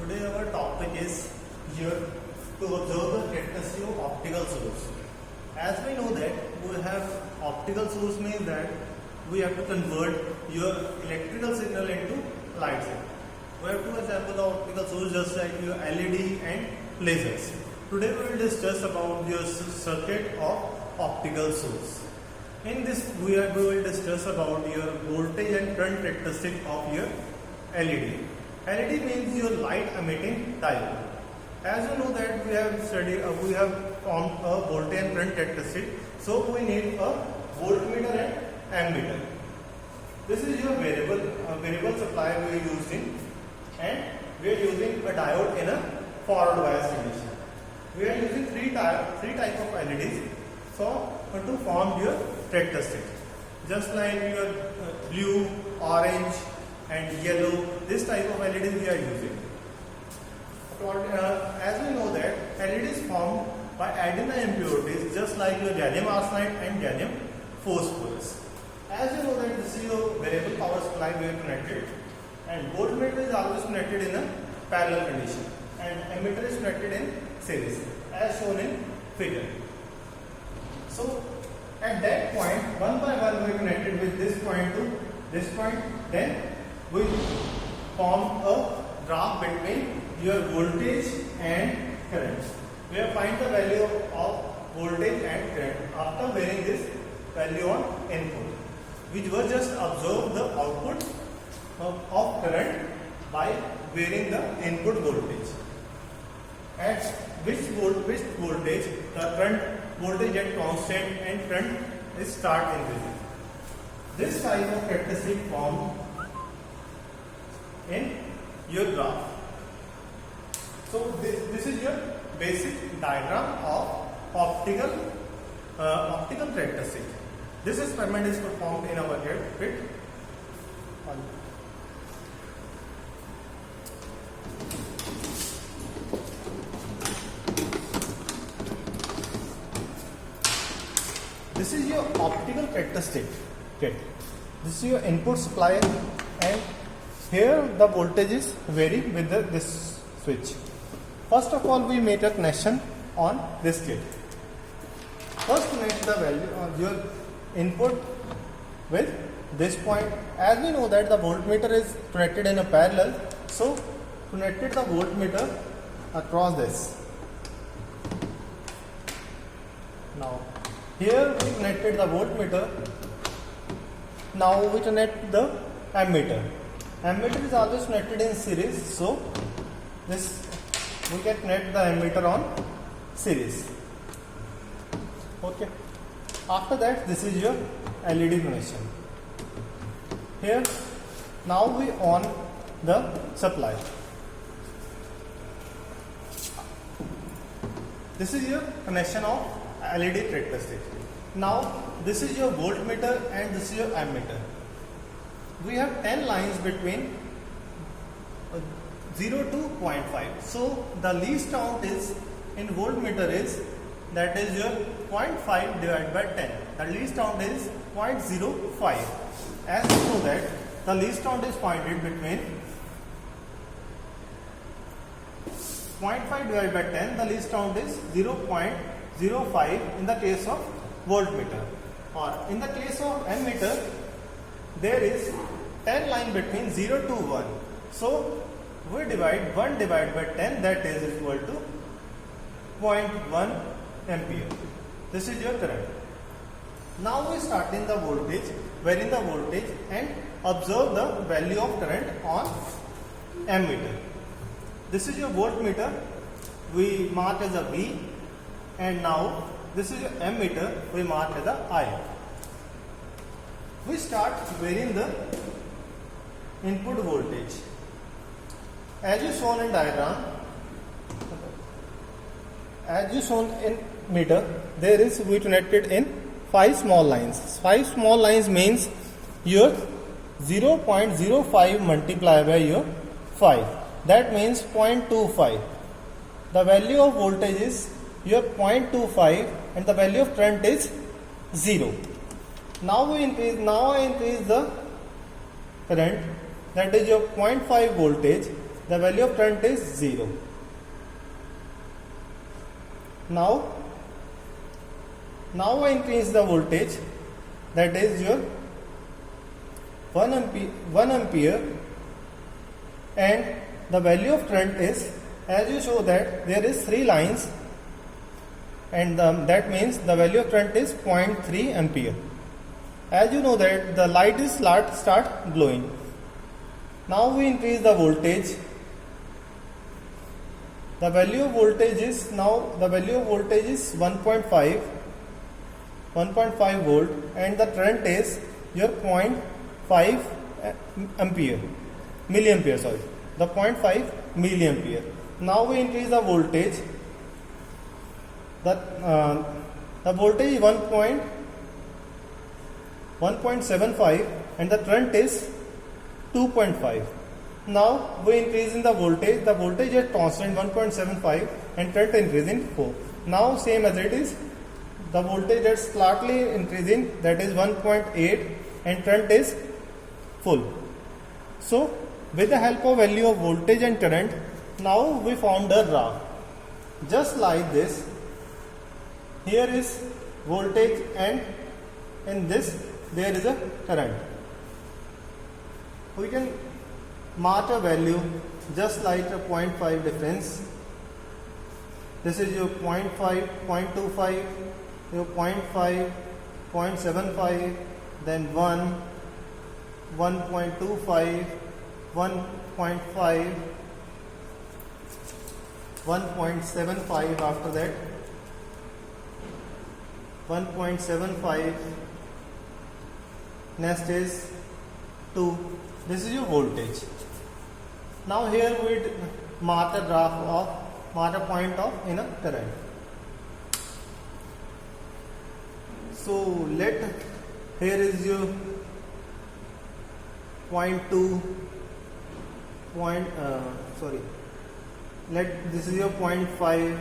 Today our topic is here to observe the characteristic of optical source. As we know that we have optical source means that we have to convert your electrical signal into light signal. We have to example the optical source just like your LED and lasers. Today we will discuss about your circuit of optical source. In this we will discuss about your voltage and current characteristic of your LED. LED means your light emitting diode. As you know that we have studied, we have formed a voltage and current characteristic. So we need a voltmeter and ammeter. This is your variable supply we are using, and we are using a diode in a forward bias condition. We are using three type of LEDs to form your characteristic. Just like your blue, orange, and yellow, this type of LEDs we are using. As we know that LED is formed by adding the impurities just like your gallium arsenide and gallium phosphorus. As you know that this is your variable power supply we are connected, and voltmeter is always connected in a parallel condition, and ammeter is connected in series as shown in figure. So at that point, one by one we are connected with this point to this point, then we form a graph between your voltage and current. We have find the value of voltage and current after varying this value on input, which was just observe the output of current by varying the input voltage. At which voltage the current voltage get constant and current is start increasing. This type of characteristic form in your graph. So this is your basic diagram of optical characteristic. This experiment is performed in our pit. This is your optical characteristic kit. This is your input supply, and here the voltages vary with this switch. First of all, we make a connection on this kit. First connect the value of your input with this point. As we know that the voltmeter is connected in a parallel, so connected the voltmeter across this. Now here we connected the voltmeter. Now we connect the ammeter. Ammeter is always connected in series, so this we can connect the ammeter on series. Okay. After that, this is your LED connection. Here, now we on the supply. This is your connection of LED characteristic. Now this is your voltmeter and this is your ammeter. We have 10 lines between 0 to 0.5. So the least count is in voltmeter is that is your 0.5 divided by 10. The least count is 0.05. As you know that the least count is pointed between 0.5 divided by 10. The least count is 0.05 in the case of voltmeter, or in the case of ammeter there is 10 line between 0 to 1. So we divide 1 divided by 10, that is equal to 0.1 ampere. This is your current. Now we start in the voltage, vary the voltage and observe the value of current on ammeter. This is your voltmeter, we mark as a V, and now this is your ammeter, we mark as a I. We start varying the input voltage. As you shown in diagram, as you shown in meter, there is we connected in 5 small lines. 5 small lines means your 0.05 multiplied by your 5. That means 0.25. The value of voltage is your 0.25 and the value of current is 0. Now I increase the current, that is your 0.5 voltage the value of current is 0. Now I increase the voltage, that is your 1 ampere, and the value of current is, as you show that there is 3 lines, and that means the value of current is 0.3 ampere. As you know that the light is start glowing. Now we increase the voltage. The value of voltage is 1.5 volt, and the current is your 0.5 milliampere, sorry, the 0.5 milliampere. Now we increase the voltage. The voltage is 1.75 and the current is 2.5. Now we increase in the voltage is constant 1.75 and current increasing 4. Now same as it is, the voltage is slightly increasing, that is 1.8, and current is full. So with the help of value of voltage and current, now we found a graph just like this. Here is voltage and in this there is a current. We can mark a value just like a 0.5 difference. This is your 0.5, 0.25, your 0.5, 0.75, then 1, 1.25, 1.5, 1.75, after that 1.75, next is 2. This is your voltage. Now here we mark a point of in a current. So here is your this is your 0.5,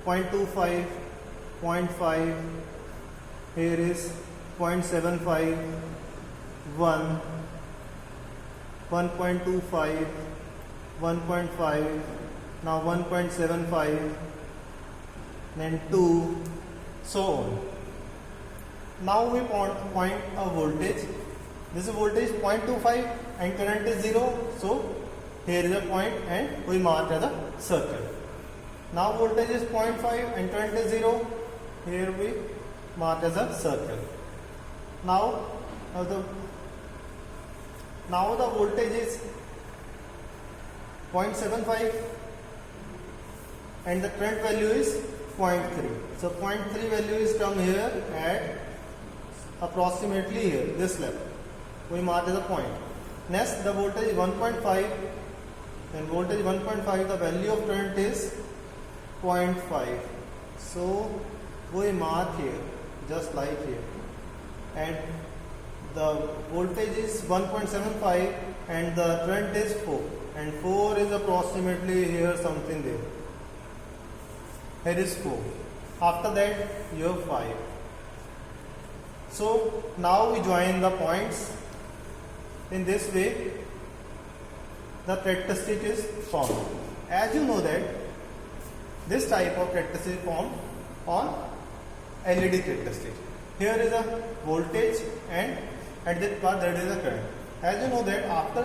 0.25, 0.5, here is 0.75, 1, 1.25, 1.5, now 1.75, then 2, so on. Now we point a voltage. This is voltage 0.25 and current is 0, so here is a point and we mark as a circle. Now voltage is 0.5 and current is 0, here we mark as a circle. Now the voltage is 0.75 and the current value is 0.3. So 0.3 value is come here at approximately here, this level. We mark as a point. Next, the voltage is 1.5 and voltage 1.5, the value of current is 0.5. So we mark here just like here, and the voltage is 1.75 and the current is 4, and 4 is approximately here something there. Here is 4. After that you have 5. So now we join the points. In this way the characteristic is formed. As you know that this type of characteristic is formed on LED characteristic. Here is a voltage and at this part there is a current. As you know that after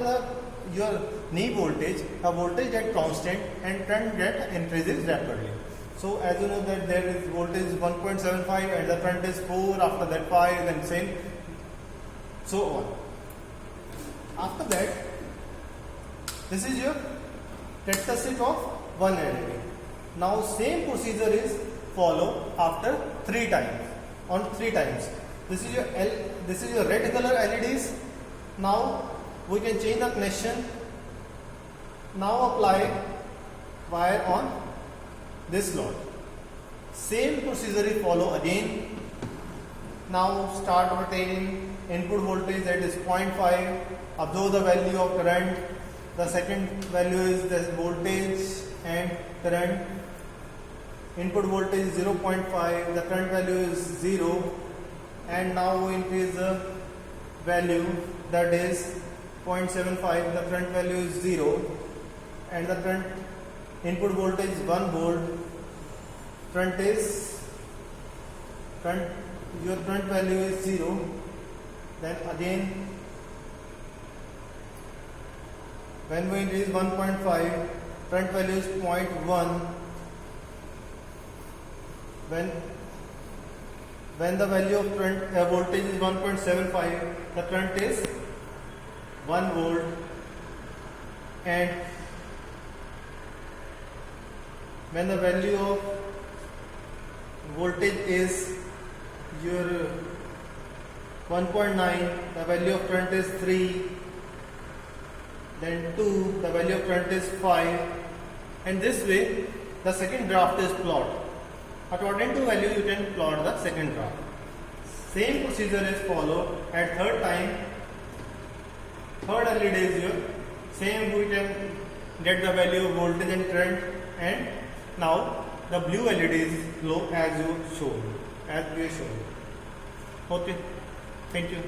your knee voltage, the voltage gets constant and current get increases rapidly. So as you know that there is voltage 1.75 and the current is 4, after that 5, then same, so on. After that, this is your characteristic of one LED. Now same procedure is followed after 3 times. On 3 times. This is your red color LEDs. Now we can change the connection. Now apply wire on this load. Same procedure is follow again. Now start obtaining input voltage, that is 0.5. Observe the value of current. The second value is the voltage and current. Input voltage is 0.5. The current value is 0. And now we increase the value, that is 0.75. The current value is 0. and the current input voltage is 1 volt. Your current value is 0. Then again, when we increase 1.5, current value is 0.1. When the value of current voltage is 1.75, the current is 1 volt, and when the value of voltage is your 1.9, the value of current is 3, then 2, the value of current is 5, and this way the second graph is plotted. According to value you can plot the second graph. Same procedure is followed at third time. Third LED is here. Same we can get the value of voltage and current, and now the blue LED is low as we show. Okay, thank you.